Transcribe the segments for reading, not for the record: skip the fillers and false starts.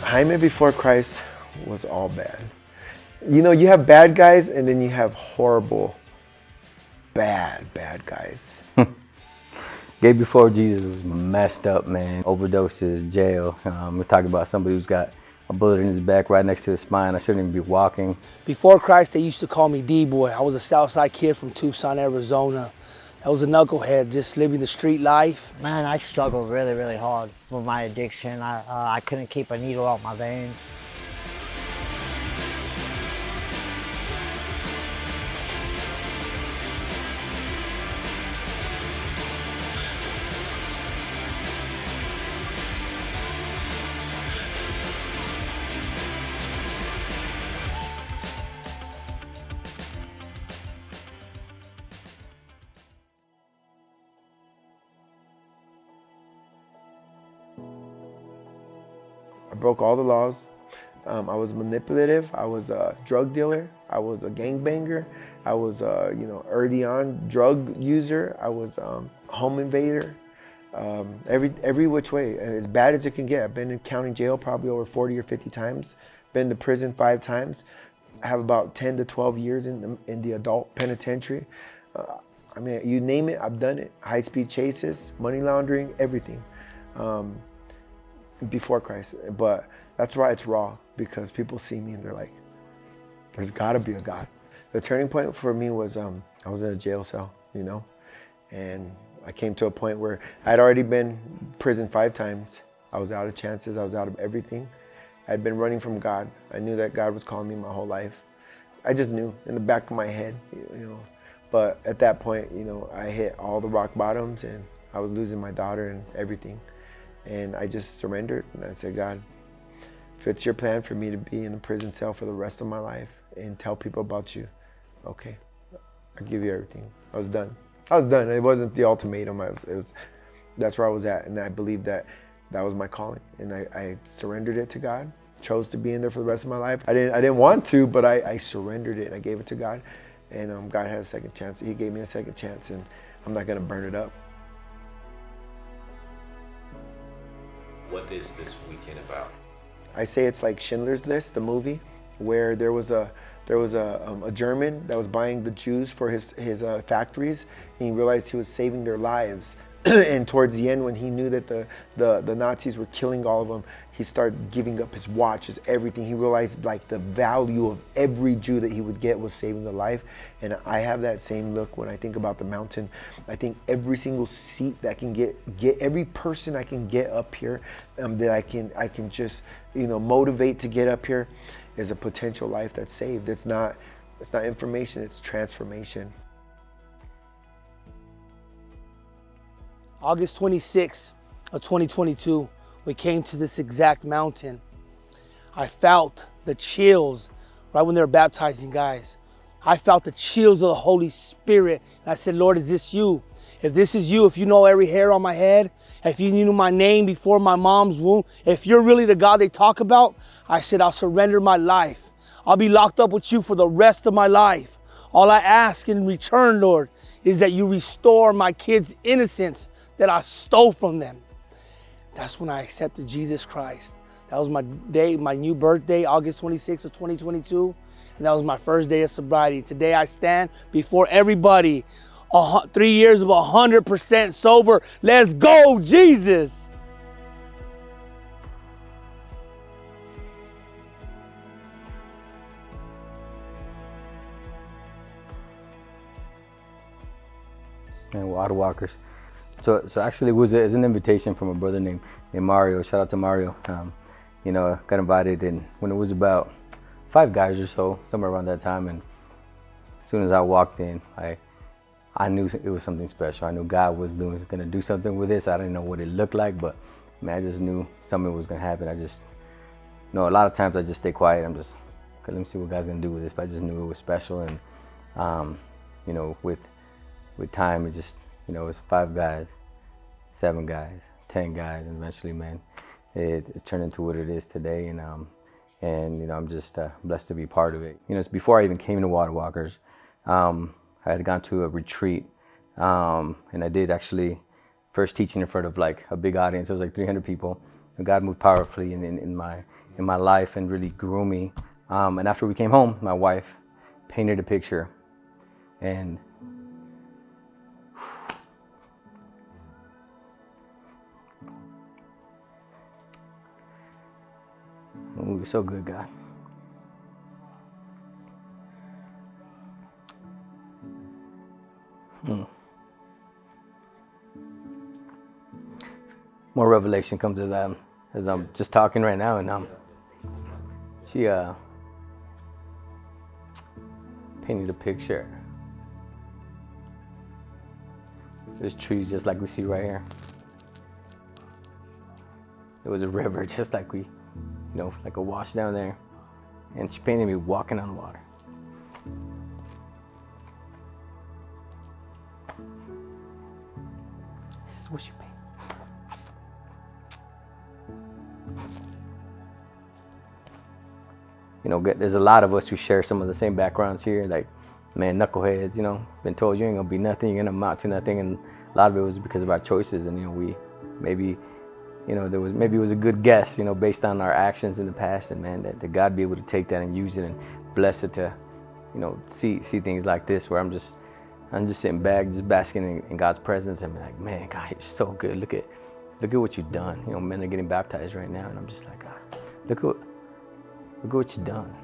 Jaime before Christ was all bad. You know, you have bad guys and then you have horrible, bad guys. Gabe before Jesus was messed up, man. Overdoses, jail. We're talking about somebody who's got a bullet in his back right next to his spine. I shouldn't even be walking. Before Christ, they used to call me D-boy. I was a Southside kid from Tucson, Arizona. I was a knucklehead, just living the street life. Man, I struggled really, really hard with my addiction. I couldn't keep a needle out my veins. I broke all the laws. I was manipulative. I was a drug dealer. I was a gangbanger. I was, early on drug user. I was home invader. Every which way, as bad as it can get. I've been in county jail probably over 40 or 50 times. Been to prison 5 times. I have about 10 to 12 years in the adult penitentiary. I mean, you name it, I've done it. High-speed chases, money laundering, everything. Before Christ, but that's why it's raw, because people see me and they're like, there's gotta be a God. The turning point for me was I was in a jail cell, and I came to a point where I'd already been prison 5 times. I was out of chances, I was out of everything. I'd been running from God. I knew that God was calling me my whole life. I just knew in the back of my head, But at that point, I hit all the rock bottoms and I was losing my daughter and everything. And I just surrendered and I said, God, if it's your plan for me to be in a prison cell for the rest of my life and tell people about you, okay, I'll give you everything. I was done. It wasn't the ultimatum. That's where I was at. And I believed that was my calling. And I surrendered it to God, chose to be in there for the rest of my life. I didn't want to, but I surrendered it and I gave it to God. And God had a second chance. He gave me a second chance and I'm not gonna burn it up. What is this weekend about? I say it's like Schindler's List, the movie, where there was a German that was buying the Jews for his factories, and he realized he was saving their lives. And towards the end, when he knew that the Nazis were killing all of them, he started giving up his watch, his everything. He realized like the value of every Jew that he would get was saving a life. And I have that same look when I think about the mountain. I think every single seat that I can get every person I can get up here, that I can just motivate to get up here, is a potential life that's saved. It's not information, it's transformation. August 26th of 2022, we came to this exact mountain. I felt the chills right when they were baptizing guys. I felt the chills of the Holy Spirit. And I said, Lord, is this you? If this is you, if you know every hair on my head, if you knew my name before my mom's womb, if you're really the God they talk about, I said, I'll surrender my life. I'll be locked up with you for the rest of my life. All I ask in return, Lord, is that you restore my kids' innocence that I stole from them. That's when I accepted Jesus Christ. That was my day, my new birthday, August 26th of 2022. And that was my first day of sobriety. Today I stand before everybody, 3 years of 100% sober. Let's go, Jesus. And water walkers. So actually it was an invitation from a brother named Mario. Shout out to Mario. Got invited in when it was about 5 guys or so, somewhere around that time. And as soon as I walked in, I knew it was something special. I knew God was gonna do something with this. I didn't know what it looked like, but I just knew something was gonna happen. A lot of times I just stay quiet. I'm just, okay, let me see what God's gonna do with this. But I just knew it was special. And with time, it just, it was 5 guys, 7 guys, 10 guys, and eventually, man, it's turned into what it is today. And I'm just blessed to be part of it. It's before I even came to Water Walkers. I had gone to a retreat, and I did actually first teaching in front of like a big audience. It was like 300 people. And God moved powerfully in in my life and really grew me. And after we came home, my wife painted a picture, and oh, you're so good, God. More revelation comes as I'm just talking right now, and she painted a picture. There's trees just like we see right here. There was a river just like we, like a wash down there, and she painted me walking on water. This is what she painted. There's a lot of us who share some of the same backgrounds here, like, man, knuckleheads, been told you ain't gonna be nothing, you're gonna amount to nothing, and a lot of it was because of our choices, and we maybe, maybe it was a good guess, based on our actions in the past, and man, that God be able to take that and use it and bless it to, see things like this, where I'm just sitting back, just basking in God's presence, and be like, man, God, you're so good. Look at what you've done. Men are getting baptized right now, and I'm just like, God, look at what you've done.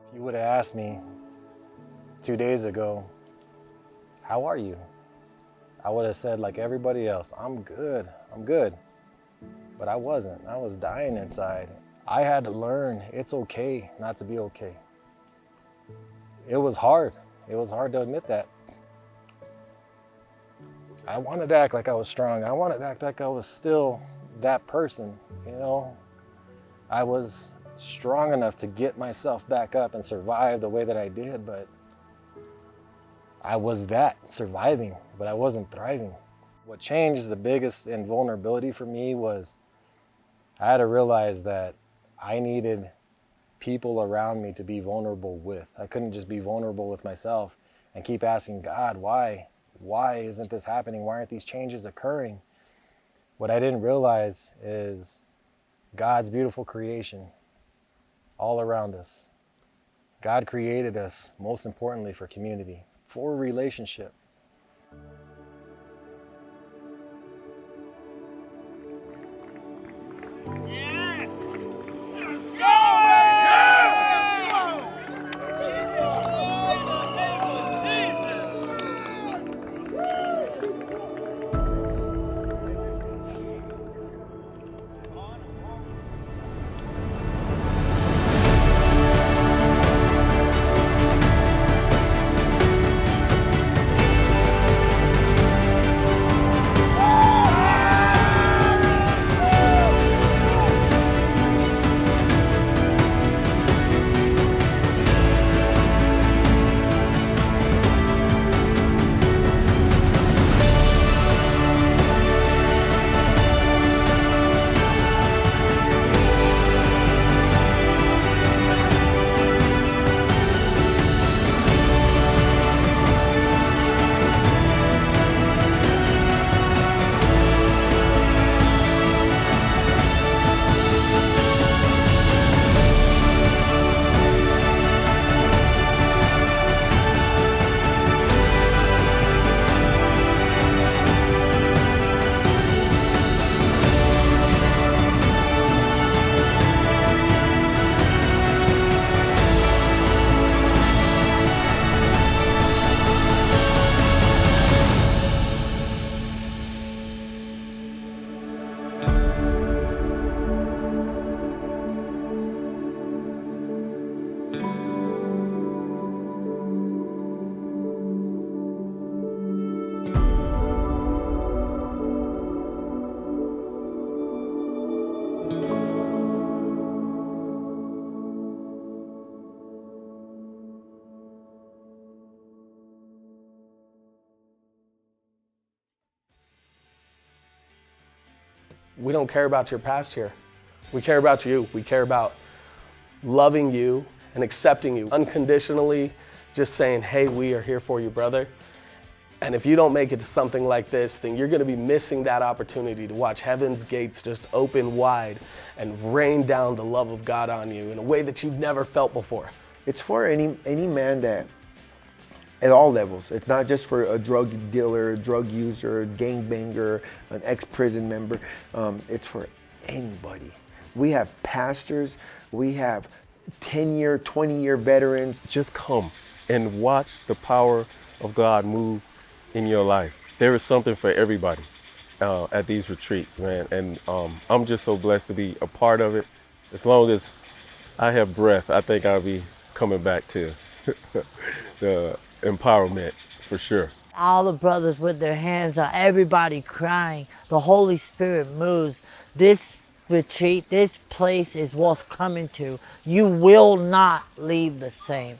If you would have asked me 2 days ago, how are you? I would have said, like everybody else, I'm good. But I wasn't. I was dying inside. I had to learn it's okay not to be okay. It was hard. It was hard to admit that. I wanted to act like I was strong. I wanted to act like I was still that person, I was strong enough to get myself back up and survive the way that I did, but I was surviving, but I wasn't thriving. What changed the biggest in vulnerability for me was I had to realize that I needed people around me to be vulnerable with. I couldn't just be vulnerable with myself and keep asking God, why? Why isn't this happening? Why aren't these changes occurring? What I didn't realize is God's beautiful creation all around us. God created us, most importantly, for community, for relationship. we don't care about your past here. We care about you. We care about loving you and accepting you unconditionally, just saying, hey, we are here for you, brother. And if you don't make it to something like this, then you're gonna be missing that opportunity to watch heaven's gates just open wide and rain down the love of God on you in a way that you've never felt before. It's for any man that, at all levels. It's not just for a drug dealer, a drug user, a gangbanger, an ex-prison member. It's for anybody. We have pastors, we have 10-year, 20-year veterans. Just come and watch the power of God move in your life. There is something for everybody at these retreats, man. And I'm just so blessed to be a part of it. As long as I have breath, I think I'll be coming back to the empowerment for sure. All the brothers with their hands up, everybody crying. The Holy Spirit moves. This retreat, this place is worth coming to. You will not leave the same.